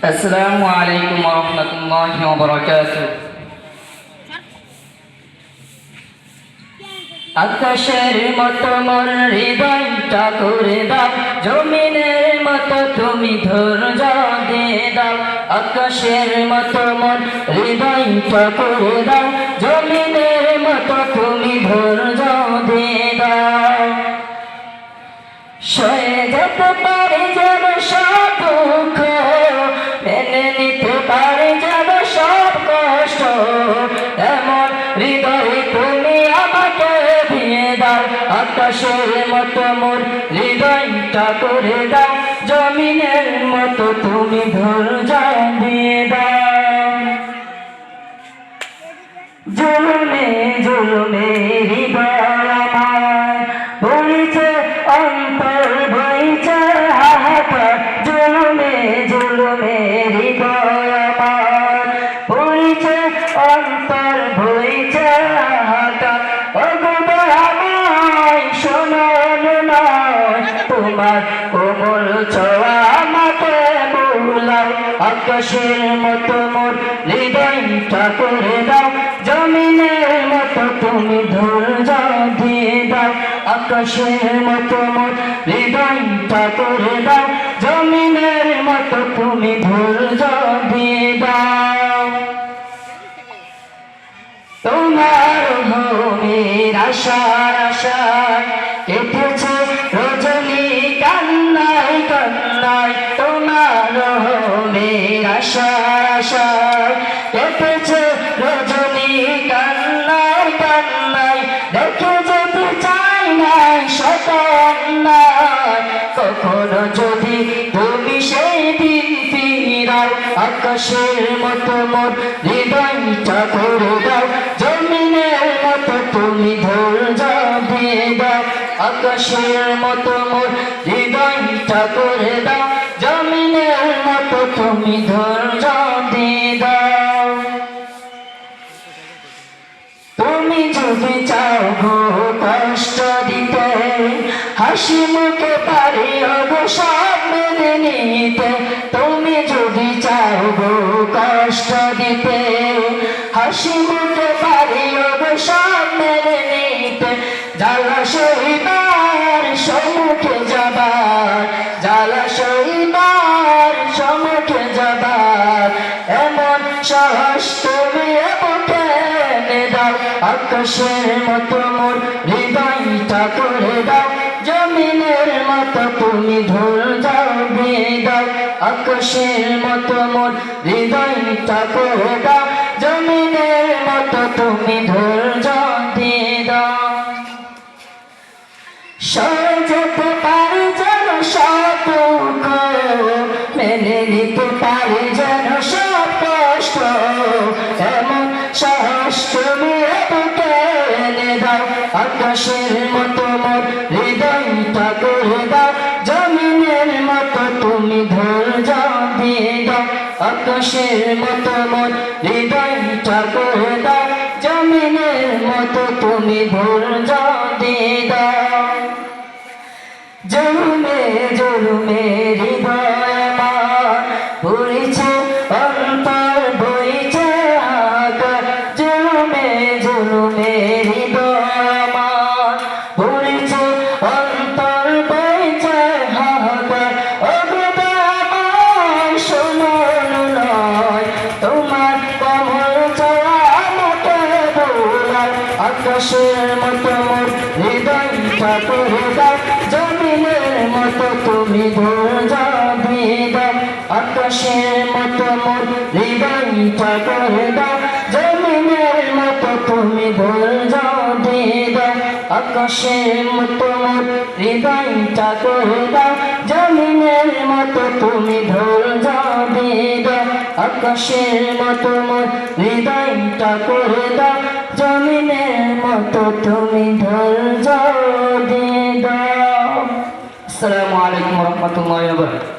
আসসালামু আলাইকুম ওয়া রাহমাতুল্লাহি ওয়া বারাকাতুহু। আকাশের মতো মোর হৃদয়টা করে দাও, জমিনের মতো তুমি ধৈর্য দিয়ে দাও। আকাশের মতো মোর হৃদয়টা করে দাও, জমিনের মতো তুমি ধৈর্য দিয়ে দাও। সয়ে যেতে পারে যেন সব দুঃখ, মেনে নিতে পারে যেন সব কষ্ট, এমন হৃদয় তুমি আমাকে দিয়ে দাও। আকাশের মতো মোর হৃদয়টা করে দাও, জমিনের মতো তুমি ধৈর্য দিয়ে দাও। জুলুমে জুলুমে হৃদয় আমার বলিছে, অন্তর বইছে হাহাকার। জুলুমে জুলুমে হৃদয় আমার বলিছে, অন্তর বইছে হাহাকার। ওগো দয়াময় শোনো নয়, তোমার কোমল ছোঁয়া আমাকে বুলাও। আকাশের মতো মোর হৃদয়টা করে দাও, জমিনের মতো তুমি ধৈর্য দিয়ে দাও। আকাশের মতো মোর হৃদয়টা করে দাও, জমিনের মতো তুমি ধৈর্য দিয়ে দাও। তোমার ভূমির আশার আশায় কেটেছে রজনী কান্নায় কান্নায়। তোমার ভূমির আশার আশায় কেটেছে রজনী কান্নায় কান্নায়। দেখে যেতে চাই নাই শত অন্যায়, কখনো যদি তুমি সেই দিন ফিরাও। আকাশের মতো মোর হৃদয়টা করে দাও, জমিনের মতো তুমি ধৈর্য দিয়ে দাও। আকাশের মতো মোর হৃদয়টা করে দাও, জমিনের মতো তুমি ধৈর্য দিয়ে দাও। তুমি যদি চাও গো কষ্ট দিতে, হাসি মুখে পারি গো সব মেনে নিতে। তুমি যদি চাও গো কষ্ট দিতে, হাসি মুখে পারি গো সব মেনে নিতে। জ্বালা সইবার সম্মুখে যাবার, জ্বালা সইবার সম্মুখে যাবার, এমন সাহস তুমি বুকে এনে দাও। আকাশের মতো মোর হৃদয়টা করে দাও, জমিনের মতো তুমি ধৈর্য দিয়ে দাও। আকাশের মতো মোর হৃদয়টা করে দাও, জমিনের মতো তুমি ধৈর্য দিয়ে দাও। সয়ে যেতে পারি যেন সব দুঃখ, মেনে নিতে পারি যেন সব কষ্ট, এমন সাহস তুমি বুকে এনে দাও। আকাশের মতো মোর হৃদয়টা করে দাও, জমিনের মতো তুমি ধৈর্য দিয়ে দাও। আকাশের মতো মোর হৃদয়টা করে দাও, জমিনের মতো তুমি ধৈর্য দিয়ে দাও। জুলুমে জুলুমে হৃদয় আমার বইছে, অন্তর বইছে হাহাকার। জুলুমে জুলুমে হৃদয় আমার বইছে, অন্তর বইছে হাহাকার। ওগো দয়াময় শোনো নয়, তোমার কোমল ছোঁয়া আমাকে বুলাও। আকাশের মতো মোর হৃদয়টা করে দাও, জমিনের মতো তুমি ধৈর্য দিয়ে দাও। আকাশের মতো মোর হৃদয়টা করে দাও, জমিনের মতো তুমি ধৈর্য দিয়ে দাও। আকাশের মতো মোর হৃদয়টা করে দাও, জমিনের মতো তুমি ধৈর্য দিয়ে দাও। আকাশের মতো মোর হৃদয়টা করে দাও, জমিনের মতো তুমি ধৈর্য দিয়ে দাও। আসসালামু আলাইকুম ওয়া রাহমাতুল্লাহি ওয়া বারাকাতুহু।